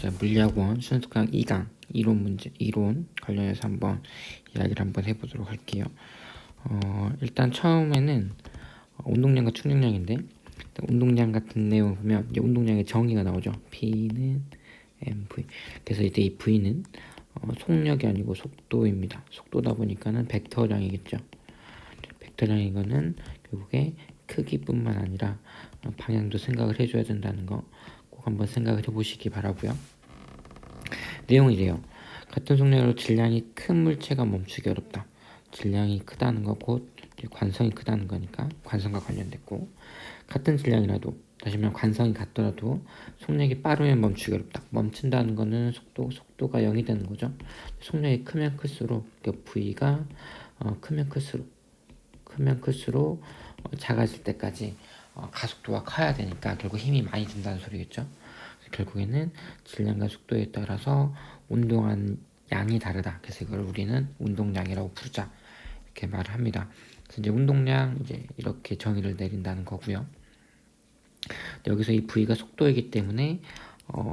자, 물리학원 순수강 2강 이론 관련해서 한번 이야기를 한번 해보도록 할게요. 일단 처음에는 운동량과 충격량인데, 운동량 같은 내용을 보면 이제 운동량의 정의가 나오죠. P는 mv. 그래서 이제 이 v는 속력이 아니고 속도입니다. 속도다 보니까는 벡터량이겠죠. 벡터량인 거는 결국에 크기뿐만 아니라 방향도 생각을 해줘야 된다는 거 꼭 한번 생각을 해보시기 바라고요. 내용이 이래요. 같은 속력으로 질량이 큰 물체가 멈추기 어렵다. 질량이 크다는 거 곧 관성이 크다는 거니까 관성과 관련됐고, 같은 질량이라도, 다시 말하면 관성이 같더라도 속력이 빠르면 멈추기 어렵다. 멈춘다는 거는 속도가 0이 되는 거죠. 속력이 크면 클수록 V가 크면 클수록 작아질 때까지 가속도가 커야 되니까 결국 힘이 많이 든다는 소리겠죠. 결국에는 질량과 속도에 따라서 운동한 양이 다르다. 그래서 이걸 우리는 운동량이라고 부르자. 이렇게 말을 합니다. 그래서 이제 운동량 이제 이렇게 정의를 내린다는 거고요. 여기서 이 V가 속도이기 때문에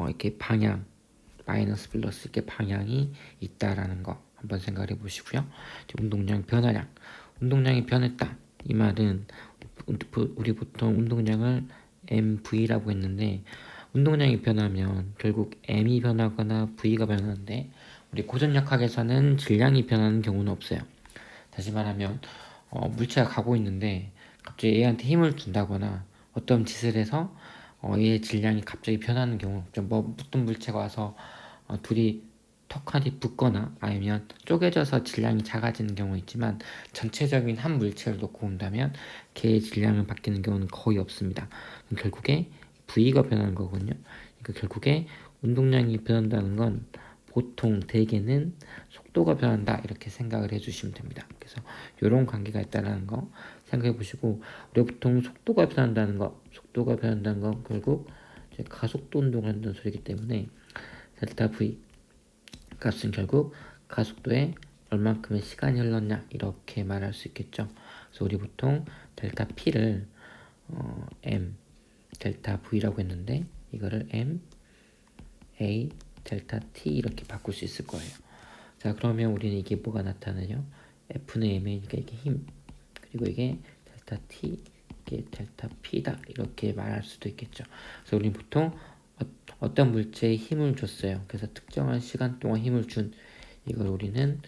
이렇게 방향 마이너스 플러스 이렇게 방향이 있다라는 거 한번 생각을 해보시고요. 운동량 변화량, 운동량이 변했다. 이 말은 우리 보통 운동량을 MV라고 했는데, 운동량이 변하면 결국 M이 변하거나 V가 변하는데, 우리 고전력학에서는 질량이 변하는 경우는 없어요. 다시 말하면 물체가 가고 있는데 갑자기 얘한테 힘을 준다거나 어떤 짓을 해서 얘의 질량이 갑자기 변하는 경우, 뭐 붙은 물체가 와서 둘이 턱하니 붙거나 아니면 쪼개져서 질량이 작아지는 경우 있지만, 전체적인 한 물체를 놓고 본다면 걔의 질량을 바뀌는 경우는 거의 없습니다. 결국에 V가 변하는 거거든요. 그러니까 결국에 운동량이 변한다는 건 보통 대개는 속도가 변한다 이렇게 생각을 해주시면 됩니다. 그래서 이런 관계가 있다는 거 생각해 보시고, 우리가 보통 속도가 변한다는 거 결국 이제 가속도 운동을 한다는 소리이기 때문에 델타 V 값은 결국 가속도에 얼만큼의 시간이 흘렀냐 이렇게 말할 수 있겠죠. 그래서 우리 보통 델타 P를 M 델타 V라고 했는데 이거를 M A 델타 T 이렇게 바꿀 수 있을 거예요. 자, 그러면 우리는 이게 뭐가 나타나요? F는 M이니까 이게 힘, 그리고 이게 델타 T, 이게 델타 P다 이렇게 말할 수도 있겠죠. 그래서 우리는 보통 어떤 물체에 힘을 줬어요. 그래서 특정한 시간 동안 힘을 준 이걸 우리는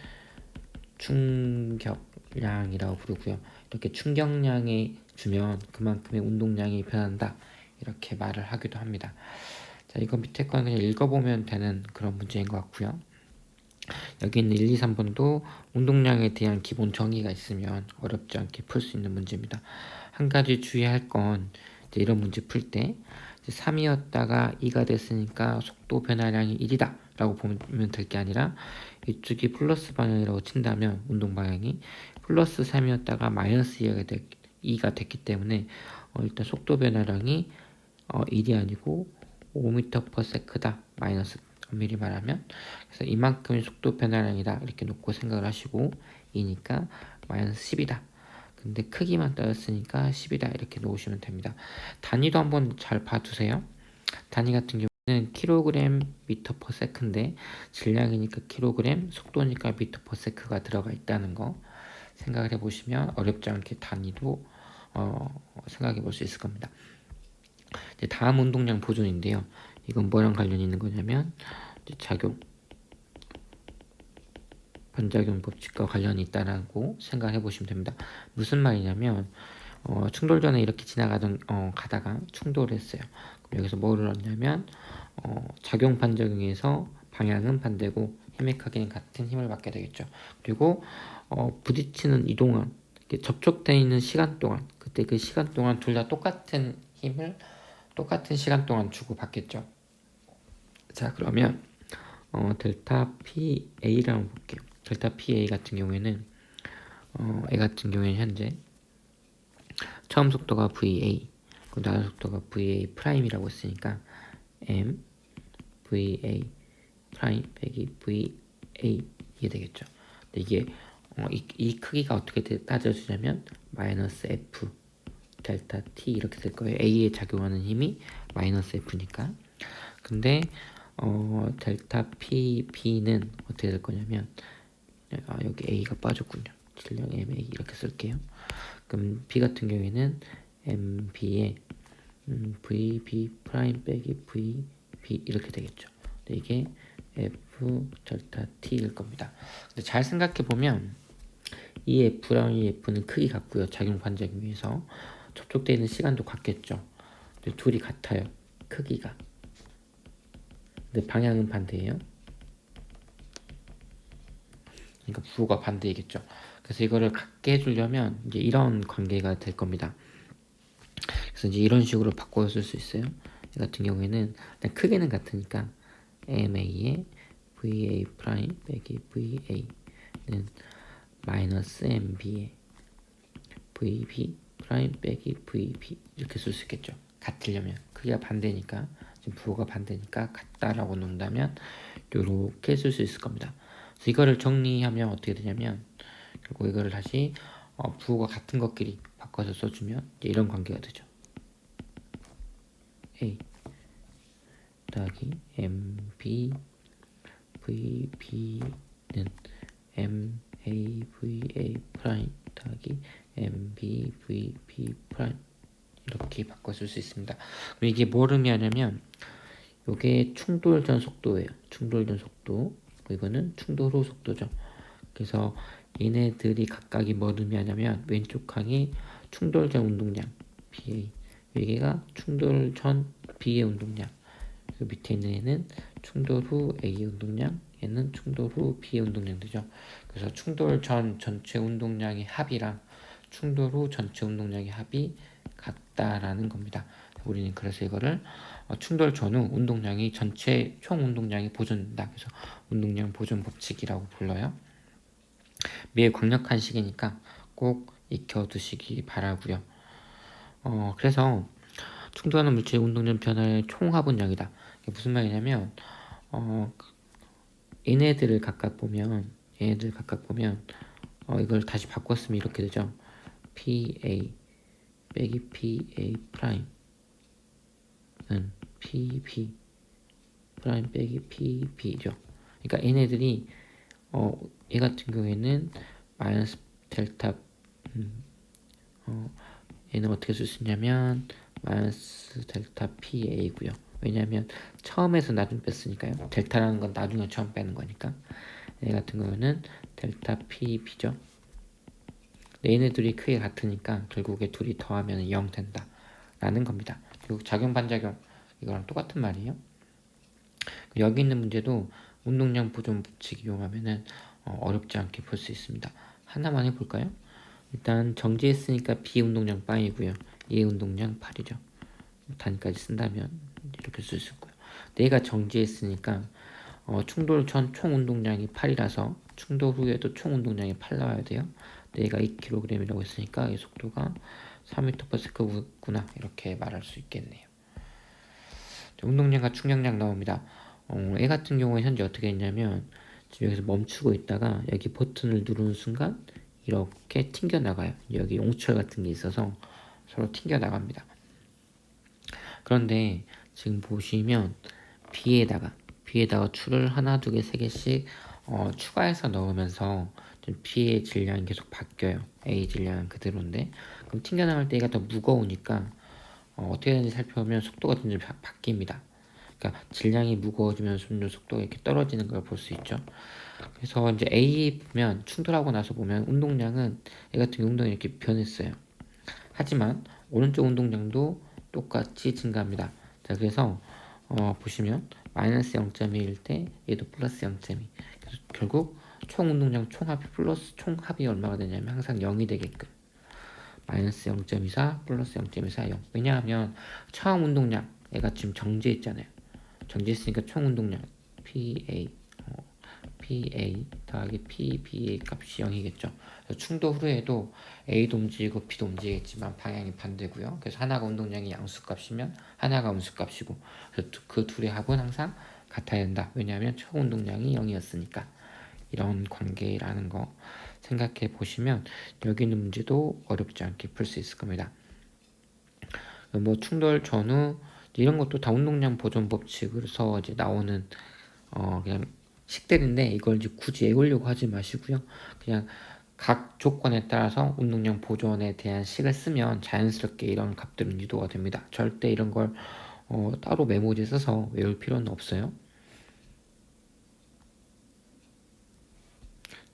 충격량이라고 부르고요. 이렇게 충격량이 주면 그만큼의 운동량이 변한다 이렇게 말을 하기도 합니다. 자, 이거 밑에 건 그냥 읽어보면 되는 그런 문제인 것 같고요. 여기 있는 1, 2, 3번도 운동량에 대한 기본 정의가 있으면 어렵지 않게 풀 수 있는 문제입니다. 한 가지 주의할 건 이런 문제 풀 때 3이었다가 2가 됐으니까 속도 변화량이 1이다 라고 보면 될 게 아니라, 이쪽이 플러스 방향이라고 친다면 운동 방향이 플러스 3이었다가 마이너스 2가 됐기 때문에 일단 속도 변화량이 1이 아니고 5m/s다 마이너스 엄밀히 말하면. 그래서 이만큼의 속도 변화량이다 이렇게 놓고 생각을 하시고, 2니까 마이너스 10이다. 근데 크기만 따졌으니까 10이다 이렇게 놓으시면 됩니다. 단위도 한번 잘 봐두세요. 단위 같은 경우는 킬로그램 미터 퍼 세컨인데 질량이니까 킬로그램, 속도니까 미터 퍼 세컨가 들어가 있다는 거 생각을 해보시면 어렵지 않게 단위도 생각해 볼 수 있을 겁니다. 이제 다음 운동량 보존인데요. 이건 뭐랑 관련이 있는 거냐면 반작용 법칙과 관련이 있다라고 생각해 보시면 됩니다. 무슨 말이냐면 충돌 전에 이렇게 가다가 충돌을 했어요. 그럼 여기서 뭐를 얻냐면 작용 반작용에서 방향은 반대고 힘의 크기는 같은 힘을 받게 되겠죠. 그리고 부딪히는 이동안 접촉되어 있는 시간 동안, 그때 그 시간 동안 둘 다 똑같은 힘을 똑같은 시간 동안 주고 받겠죠. 자, 그러면 델타 PA를 한번 볼게요. 델타 PA 같은 경우에는 현재 처음 속도가 VA, 나중 속도가 VA 프라임이라고 했으니까 M VA 프라임 빼기 VA 이게 되겠죠. 근데 이게 이 크기가 어떻게 따져주냐면 마이너스 F 델타 T 이렇게 될 거예요. A에 작용하는 힘이 마이너스 F니까. 근데 델타 PB는 어떻게 될 거냐면 여기 A가 빠졌군요. 질량 MA 이렇게 쓸게요. 그럼 B 같은 경우에는 MB에 VB 프라임 빼기 VB 이렇게 되겠죠. 근데 이게 F 델타 T일 겁니다. 근데 잘 생각해 보면 이 F랑 이 F는 크기 같고요. 작용 반작용에서 접촉되어 있는 시간도 같겠죠. 근데 둘이 같아요. 크기가. 근데 방향은 반대예요. 그러니까 부호가 반대이겠죠. 그래서 이거를 같게 해주려면 이제 이런 관계가 될 겁니다. 그래서 이제 이런 식으로 바꿔 쓸 수 있어요. 이 같은 경우에는 크기는 같으니까 MA의 VA 프라임 빼기 VA는 마이너스 MB의 VB 프라임 빼기 VB 이렇게 쓸 수 있겠죠. 같으려면 크기가 반대니까 지금 부호가 반대니까 같다라고 놓는다면 이렇게 쓸 수 있을 겁니다. 그래서 이거를 정리하면 어떻게 되냐면 결국 이거를 다시 부호가 같은 것끼리 바꿔서 써주면 이제 이런 관계가 되죠. A 더하기 MB VB는 MAVA 프라임 더하기 MBVB 프라임 이렇게 바꿔 쓸 수 있습니다. 그럼 이게 뭘 의미하냐면 이게 충돌 전 속도예요. 충돌 전 속도. 이거는 충돌 후 속도죠. 그래서 얘네들이 각각이 뭘 의미하냐면 왼쪽 항이 충돌 전 운동량 BA, 여기가 충돌 전 B의 운동량, 그 밑에 있는 얘는 충돌 후 A의 운동량, 얘는 충돌 후 B의 운동량 되죠. 그래서 충돌 전 전체 운동량의 합이랑 충돌 후 전체 운동량의 합이 같다라는 겁니다. 우리는 그래서 이거를 충돌 전후 운동량이 전체 총 운동량이 보존된다. 그래서 운동량 보존 법칙이라고 불러요. 매우 강력한 식이니까 꼭 익혀두시기 바라고요. 그래서 충돌하는 물질의 운동량 변화의 총합은 0이다. 이게 무슨 말이냐면 얘네들을 각각 보면 이걸 다시 바꿨으면 이렇게 되죠. PA 빼기 PA 프라임은 PB 프라임 빼기 PB죠. 그러니까 얘네들이 얘 같은 경우에는 마이너스 델타 얘는 어떻게 쓸 수 있냐면 마이너스 델타 PA고요. 왜냐하면 처음에서 나중 뺐으니까요. 델타라는 건 나중에 처음 빼는 거니까. 얘 같은 경우는 델타 PB죠. 얘네들이 크게 같으니까 결국에 둘이 더하면 0 된다 라는 겁니다. 결국 작용 반작용 이거랑 똑같은 말이에요. 여기 있는 문제도 운동량 보존 법칙 이용하면은 어렵지 않게 볼 수 있습니다. 하나만 해볼까요? 일단 정지했으니까 B 운동량 빵이고요. A 운동량 8이죠. 단까지 쓴다면 이렇게 쓸 수 있고요. 얘가 정지했으니까 충돌 전 총 운동량이 8이라서 충돌 후에도 총 운동량이 8 나와야 돼요. 얘가 2kg이라고 했으니까 이 속도가 3m/s구나 이렇게 말할 수 있겠네요. 운동량과 충격량 나옵니다. 얘 같은 경우에 현재 어떻게 했냐면 지금 여기서 멈추고 있다가 여기 버튼을 누르는 순간 이렇게 튕겨 나가요. 여기 용철 같은 게 있어서 서로 튕겨 나갑니다. 그런데 지금 보시면 B에다가 줄을 하나, 두 개, 세 개씩 추가해서 넣으면서 B의 질량이 계속 바뀌어요. A 질량은 그대로인데 그럼 튕겨나갈 때 얘가 더 무거우니까 어떻게 되는지 살펴보면 속도가 점점 바뀝니다. 그러니까 질량이 무거워지면서 점점 속도가 이렇게 떨어지는 걸 볼 수 있죠. 그래서 이제 A 보면 충돌하고 나서 보면 운동량은 얘 같은 경우 운동이 이렇게 변했어요. 하지만 오른쪽 운동량도 똑같이 증가합니다. 자, 그래서 보시면 마이너스 0.1일 때 얘도 플러스 0.2. 그래서 결국 총 운동량 총합이 플러스 총합이 얼마가 되냐면 항상 0이 되게끔 마이너스 0.24 플러스 0.24 0. 왜냐하면 처음 운동량 얘가 지금 정지했잖아요. 정지했으니까 총 운동량 PA 더하기 PB의 값이 0이겠죠. 충돌 후에도 A도 움직이고 B도 움직이겠지만 방향이 반대고요. 그래서 하나가 운동량이 양수값이면 하나가 음수값이고 그래서 그 둘의 합은 항상 같아야 된다. 왜냐하면 총 운동량이 0이었으니까. 이런 관계라는 거 생각해 보시면 여기 있는 문제도 어렵지 않게 풀 수 있을 겁니다. 뭐 충돌 전후 이런 것도 다 운동량 보존 법칙으로서 이제 나오는 그냥 식들인데 이걸 이제 굳이 외우려고 하지 마시고요. 그냥 각 조건에 따라서 운동량 보존에 대한 식을 쓰면 자연스럽게 이런 값들은 유도가 됩니다. 절대 이런 걸 따로 메모지에 써서 외울 필요는 없어요.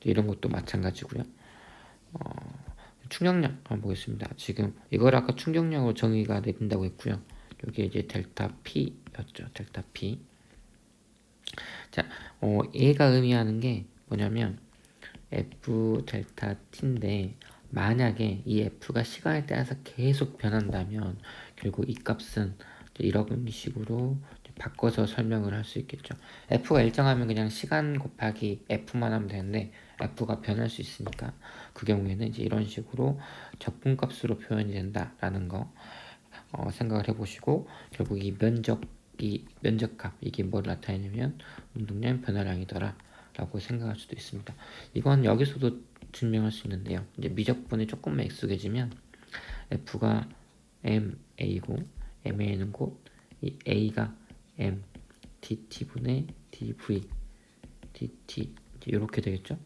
이런 것도 마찬가지고요. 충격량 한번 보겠습니다. 지금 이걸 아까 충격량으로 정의가 내린다고 했고요. 여기 이제 델타 P였죠. 델타 P. 자, 얘가 의미하는 게 뭐냐면 F 델타 T인데 만약에 이 F가 시간에 따라서 계속 변한다면 결국 이 값은 이런 식으로 바꿔서 설명을 할 수 있겠죠. F가 일정하면 그냥 시간 곱하기 F만 하면 되는데 F가 변할 수 있으니까 그 경우에는 이제 이런 식으로 적분값으로 표현이 된다라는 거 생각을 해보시고 결국 이 면적값 이게 뭘 나타내냐면 운동량 변화량이더라 라고 생각할 수도 있습니다. 이건 여기서도 증명할 수 있는데요. 이제 미적분이 조금만 익숙해지면 F가 MA고 MA는 곧 이 A가 M DT분의 DV DT 이렇게 되겠죠.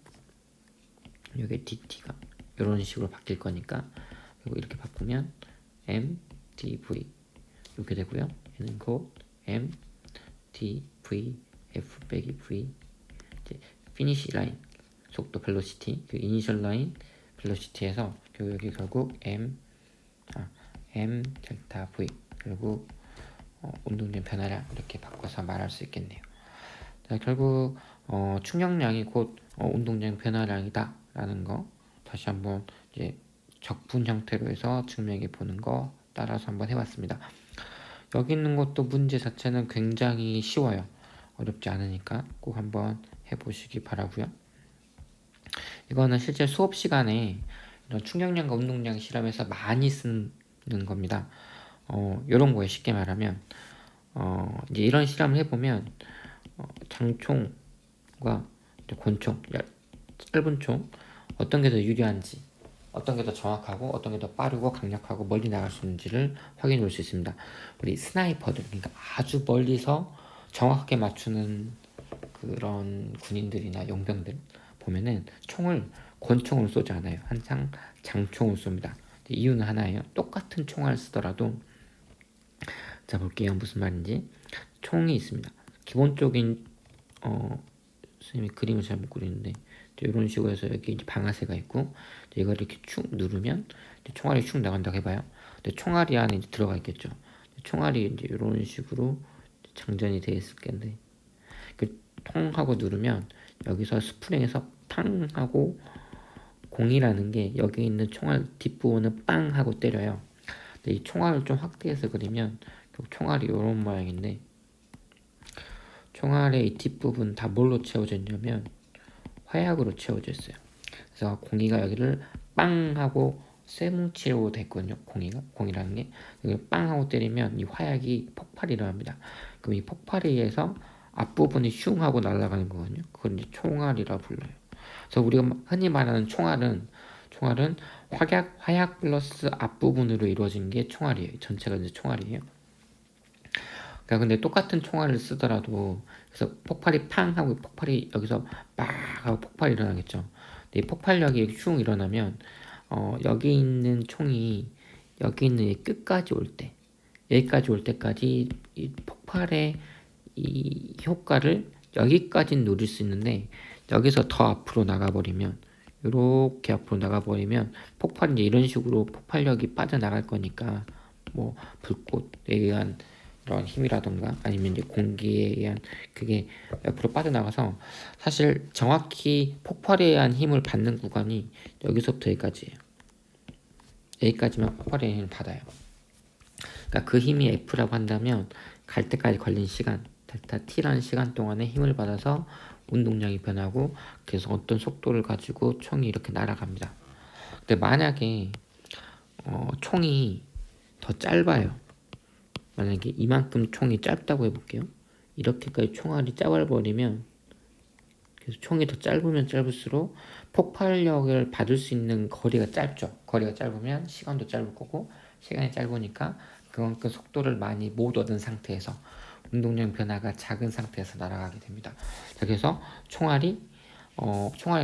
여기 DT가 이런 식으로 바뀔 거니까 그리고 이렇게 바꾸면 M DV 이렇게 되고요. 얘는 곧 M DV F 빼기 V 이제 피니시 라인 속도 벨로시티 그 이니셜 라인 벨로시티에서 여기 결국 M 델타 V 결국 운동량 변화량 이렇게 바꿔서 말할 수 있겠네요. 자, 결국 충격량이 곧 운동량 변화량이다 라는 거 다시 한번 이제 적분 형태로 해서 증명해 보는 거 따라서 한번 해봤습니다. 여기 있는 것도 문제 자체는 굉장히 쉬워요. 어렵지 않으니까 꼭 한번 해보시기 바라고요. 이거는 실제 수업 시간에 이런 충격량과 운동량 실험에서 많이 쓰는 겁니다. 이런 거에 쉽게 말하면 이제 이런 실험을 해보면 장총과 권총, 짧은 총 어떤 게 더 유리한지, 어떤 게 더 정확하고 어떤 게 더 빠르고 강력하고 멀리 나갈 수 있는지를 확인해 볼 수 있습니다. 우리 스나이퍼들, 그러니까 아주 멀리서 정확하게 맞추는 그런 군인들이나 용병들 보면은 총을 권총으로 쏘지 않아요. 항상 장총으로 쏩니다. 이유는 하나예요. 똑같은 총알을 쓰더라도 자 볼게요. 무슨 말인지. 총이 있습니다. 기본적인 선생님이 그림을 잘 못 그리는데 이런 식으로 해서 여기 이제 방아쇠가 있고 이걸 이렇게 축 누르면 총알이 축 나간다고 해봐요. 근데 총알이 안에 이제 들어가 있겠죠. 총알이 이제 이런 식으로 장전이 되어 있을 텐데 그 통 하고 누르면 여기서 스프링에서 팡 하고 공이라는 게 여기 있는 총알 뒷부분을 빵 하고 때려요. 근데 이 총알을 좀 확대해서 그리면 총알이 이런 모양인데 총알의 이 뒷부분 다 뭘로 채워져 있냐면 화약으로 채워져 있어요. 그래서 공이가 여기를 빵 하고 쇠뭉치로 됐거든요. 공이라는 게 여기 빵 하고 때리면 이 화약이 폭발이 일어납니다. 그럼 이 폭발에 의해서 앞부분이 슝 하고 날아가는 거거든요. 그걸 이제 총알이라 불러요. 그래서 우리가 흔히 말하는 총알은 화약 플러스 앞부분으로 이루어진 게 총알이에요. 전체가 이제 총알이에요. 그러니까 근데 똑같은 총알을 쓰더라도 그래서 폭발이 팡 하고 폭발이 여기서 막 하고 폭발이 일어나겠죠. 근데 이 폭발력이 슝 일어나면 여기 있는 총이 여기 있는 이 끝까지 올 때, 여기까지 올 때까지 이 폭발의 이 효과를 여기까지는 누릴 수 있는데 여기서 더 앞으로 나가버리면 이렇게 앞으로 나가버리면 폭발이 이제 이런 식으로 폭발력이 빠져나갈 거니까 뭐 불꽃에 의한 이런 힘이라던가 아니면 이제 공기에 의한 그게 옆으로 빠져나가서 사실 정확히 폭발에 의한 힘을 받는 구간이 여기서부터 여기까지예요. 여기까지만 폭발의 힘을 받아요. 그러니까 그 힘이 F라고 한다면 갈 때까지 걸린 시간 델타 T라는 시간 동안에 힘을 받아서 운동량이 변하고 그래서 어떤 속도를 가지고 총이 이렇게 날아갑니다. 근데 만약에 총이 더 짧아요. 만약에 이만큼 총이 짧다고 해볼게요. 이렇게까지 총알이 짧아버리면 그래서 총이 더 짧으면 짧을수록 폭발력을 받을 수 있는 거리가 짧죠. 거리가 짧으면 시간도 짧을 거고 시간이 짧으니까 그만큼 속도를 많이 못 얻은 상태에서 운동량 변화가 작은 상태에서 날아가게 됩니다. 자, 그래서 총알이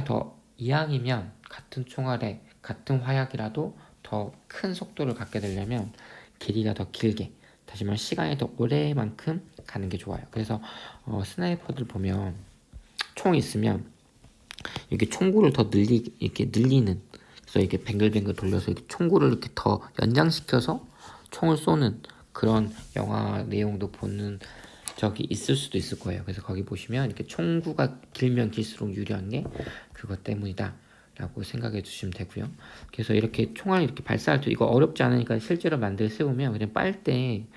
더 이항이면 같은 총알에 같은 화약이라도 더 큰 속도를 갖게 되려면 길이가 더 길게, 다시 말해 시간이 더 오래만큼 가는 게 좋아요. 그래서 스나이퍼들 보면 총이 있으면 이렇게 총구를 더 이렇게 늘리는, 그래서 이렇게 뱅글뱅글 돌려서 이렇게 총구를 이렇게 더 연장시켜서 총을 쏘는 그런 영화 내용도 보는 적이 있을 수도 있을 거예요. 그래서 거기 보시면 이렇게 총구가 길면 길수록 유리한 게 그것 때문이다 라고 생각해 주시면 되고요. 그래서 이렇게 총알 이렇게 발사할 때 이거 어렵지 않으니까 실제로 만들 세우면 그냥 빨대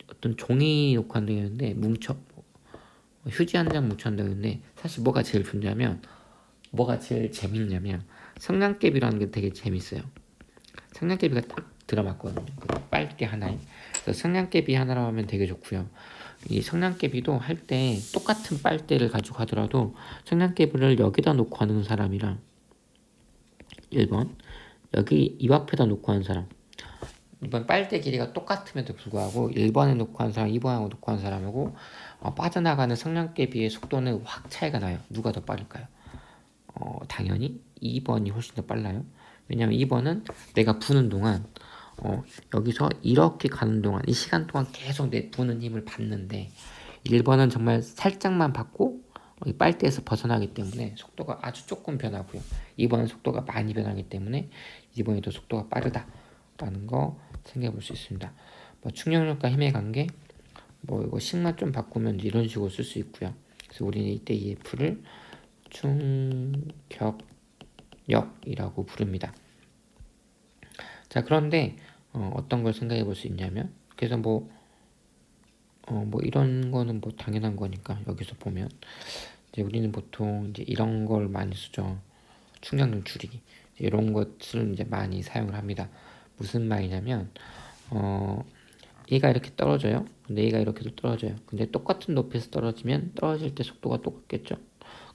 어떤 종이 놓고 한다고 했는데 휴지 한 장 뭉쳐 한다고 했는데, 사실 뭐가 제일 좋냐면, 뭐가 제일 재밌냐면 성냥개비라는 게 되게 재밌어요. 성냥개비가 딱 들어맞거든요. 그 빨대 하나에. 그래서 성냥개비 하나로 하면 되게 좋고요. 이 성냥개비도 할 때 똑같은 빨대를 가지고 하더라도 성냥개비를 여기다 놓고 하는 사람이랑 1번 여기 입 앞에다 놓고 하는 사람, 이번 빨대 길이가 똑같음에도 불구하고 1번에 놓고 한 사람, 2번에 놓고 한 사람하고 빠져나가는 성냥개비의 속도는 확 차이가 나요. 누가 더 빠를까요? 당연히 2번이 훨씬 더 빨라요. 왜냐면 2번은 내가 부는 동안 여기서 이렇게 가는 동안 이 시간 동안 계속 내 부는 힘을 받는데, 1번은 정말 살짝만 받고 이 빨대에서 벗어나기 때문에 속도가 아주 조금 변하고요. 2번은 속도가 많이 변하기 때문에 2번이 더 속도가 빠르다라는 거 생각해 볼 수 있습니다. 뭐 충격력과 힘의 관계, 뭐 이거 식만 좀 바꾸면 이런 식으로 쓸 수 있고요. 그래서 우리는 이때 이 F를 충격력이라고 부릅니다. 자, 그런데 어떤 걸 생각해 볼 수 있냐면, 그래서 뭐 이런 거는 뭐 당연한 거니까 여기서 보면 이제 우리는 보통 이제 이런 걸 많이 쓰죠. 충격력 줄이기, 이런 것을 이제 많이 사용을 합니다. 무슨 말이냐면 얘가 이렇게 떨어져요. 근데 얘가 이렇게도 떨어져요. 근데 똑같은 높이에서 떨어지면 떨어질 때 속도가 똑같겠죠.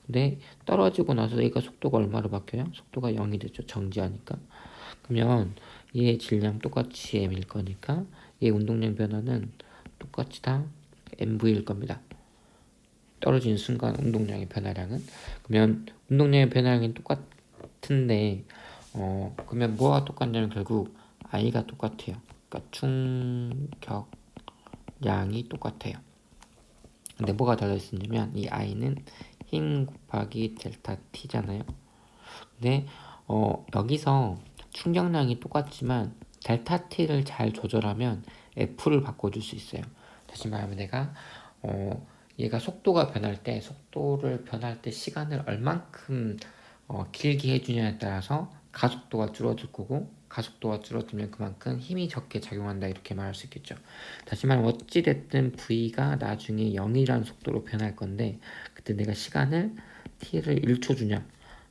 근데 떨어지고 나서 얘가 속도가 얼마로 바뀌어요? 속도가 0이 되죠. 정지하니까. 그러면 얘의 질량 똑같이 m일 거니까 얘 운동량 변화는 똑같이 다 mv일 겁니다. 떨어지는 순간 운동량의 변화량은. 그러면 운동량의 변화량이 똑같은데 그러면 뭐가 똑같냐면 결국 i가 똑같아요. 그러니까 충격량이 똑같아요. 근데 뭐가 달라있었냐면 이 i는 힘 곱하기 델타 t잖아요. 근데 여기서 충격량이 똑같지만 델타 t를 잘 조절하면 f를 바꿔줄 수 있어요. 다시 말하면 내가 얘가 속도가 변할 때, 속도를 변할 때 시간을 얼만큼 길게 해주냐에 따라서 가속도가 줄어들 거고, 가속도가 줄어들면 그만큼 힘이 적게 작용한다, 이렇게 말할 수 있겠죠. 다시 말하면 어찌됐든 V가 나중에 0이라는 속도로 변할 건데, 그때 내가 시간을 T를 1초 주냐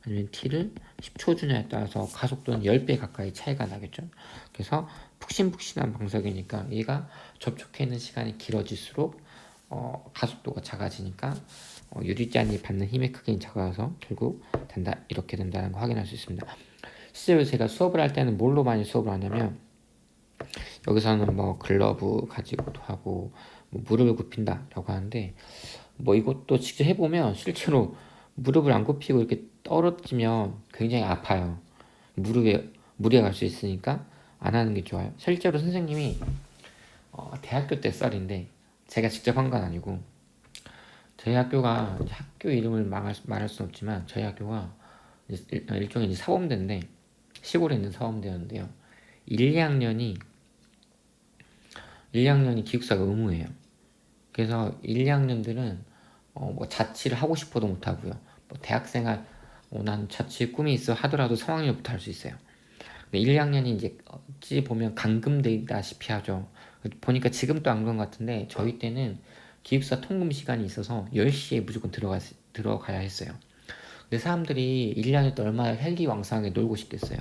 아니면 T를 10초 주냐에 따라서 가속도는 10배 가까이 차이가 나겠죠. 그래서 푹신푹신한 방석이니까 얘가 접촉해 있는 시간이 길어질수록 가속도가 작아지니까 유리잔이 받는 힘의 크기는 작아서 결국 된다, 이렇게 된다는 거 확인할 수 있습니다. 실제로 제가 수업을 할 때는 뭘로 많이 수업을 하냐면, 여기서는 뭐 글러브 가지고도 하고 뭐 무릎을 굽힌다라고 하는데, 뭐 이것도 직접 해보면 실제로 무릎을 안 굽히고 이렇게 떨어지면 굉장히 아파요. 무릎에 무리가 갈 수 있으니까 안 하는 게 좋아요. 실제로 선생님이 대학교 때 썰인데, 제가 직접 한 건 아니고, 저희 학교가 학교 이름을 말할 수는 없지만 저희 학교가 일종의 사범대인데, 시골에 있는 사범대였는데요. 1, 2학년이 기숙사가 의무예요. 그래서 1, 2학년들은 뭐 자취를 하고 싶어도 못 하고요. 뭐 대학생활 난 자취 꿈이 있어 하더라도 3학년부터 할 수 있어요. 근데 1, 2학년이 이제 어찌 보면 감금되다시피 하죠. 보니까 지금도 안 그런 것 같은데 저희 때는 기숙사 통금 시간이 있어서 10시에 무조건 들어가야 했어요. 근데 사람들이 1, 2학년 때 얼마나 혈기왕성하게 놀고 싶겠어요.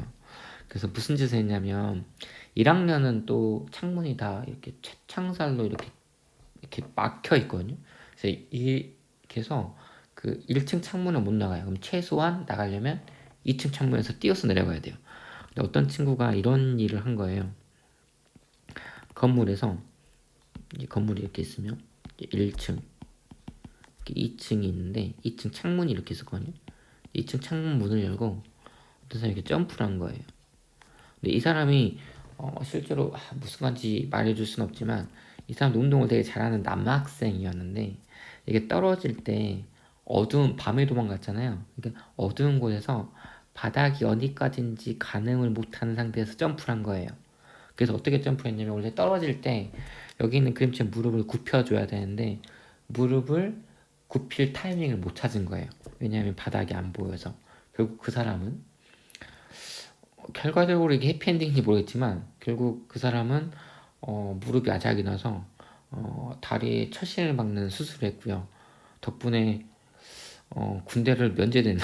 그래서 무슨 짓을 했냐면 1학년은 또 창문이 다 이렇게 창살로 이렇게 막혀 있거든요. 그래서 이렇게 해서 그 1층 창문을 못 나가요. 그럼 최소한 나가려면 2층 창문에서 뛰어서 내려가야 돼요. 근데 어떤 친구가 이런 일을 한 거예요. 건물에서 이 건물이 이렇게 있으면 1층, 2층이 있는데 2층 창문이 이렇게 있었거든요. 2층 창문 문을 열고 어떤 사람이 이렇게 점프를 한 거예요. 근데 이 사람이 실제로 무슨 건지 말해줄 순 없지만 이 사람 운동을 되게 잘하는 남학생이었는데 이게 떨어질 때 어두운 밤에 도망갔잖아요. 그러니까 어두운 곳에서 바닥이 어디까지인지 가늠을 못하는 상태에서 점프를 한 거예요. 그래서 어떻게 점프했냐면 원래 떨어질 때 여기 있는 그림처럼 무릎을 굽혀줘야 되는데 무릎을 굽힐 타이밍을 못 찾은 거예요. 왜냐하면 바닥이 안 보여서. 결국 그 사람은 결과적으로 이게 해피엔딩인지 모르겠지만 결국 그 사람은 무릎이 아작이 나서 다리에 철심을 박는 수술을 했고요. 덕분에 군대를 면제되는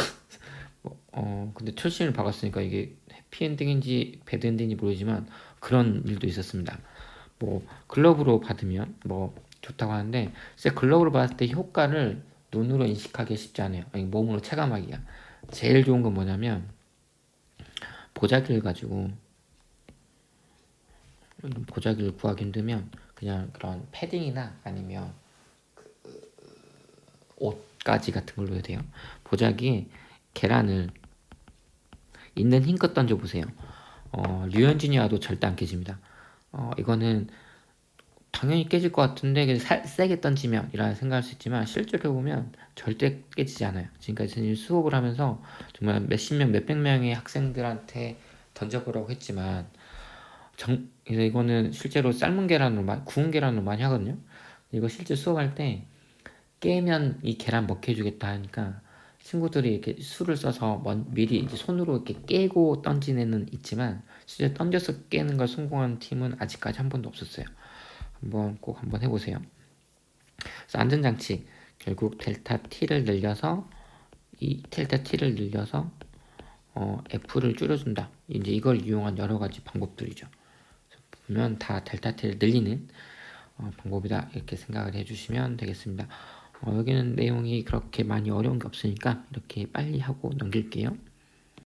근데 철심을 박았으니까 이게 해피엔딩인지 배드엔딩인지 모르지만 그런 일도 있었습니다. 뭐 글러브로 받으면 뭐 좋다고 하는데 진짜 글러브로 받았을 때 효과를 눈으로 인식하기 쉽지 않아요. 아니, 몸으로 체감하기가. 제일 좋은 건 뭐냐면 보자기를 가지고 보자기를 구하기 힘들면 그냥 그런 패딩이나 아니면 옷가지 같은 걸로 해도 돼요. 보자기에 계란을 있는 힘껏 던져보세요. 류현진이 와도 절대 안 깨집니다. 이거는 당연히 깨질 것 같은데 세게 던지면 이라 생각할 수 있지만 실제로 해보면 절대 깨지지 않아요. 지금까지 수업을 하면서 정말 몇십 명, 몇백 명의 학생들한테 던져보라고 했지만 그래서 이거는 실제로 삶은 계란으로 구운 계란으로 많이 하거든요. 이거 실제 수업할 때 깨면 이 계란 먹혀주겠다 하니까 친구들이 이렇게 수를 써서 미리 이제 손으로 이렇게 깨고 던진 애는 있지만 실제 던져서 깨는 걸 성공한 팀은 아직까지 한 번도 없었어요. 꼭 한번 해보세요. 그래서 안전장치 결국 델타 T를 늘려서 F를 줄여준다. 이제 이걸 이용한 여러 가지 방법들이죠. 보면 다 델타 T를 늘리는 방법이다 이렇게 생각을 해주시면 되겠습니다. 여기는 내용이 그렇게 많이 어려운 게 없으니까 이렇게 빨리 하고 넘길게요.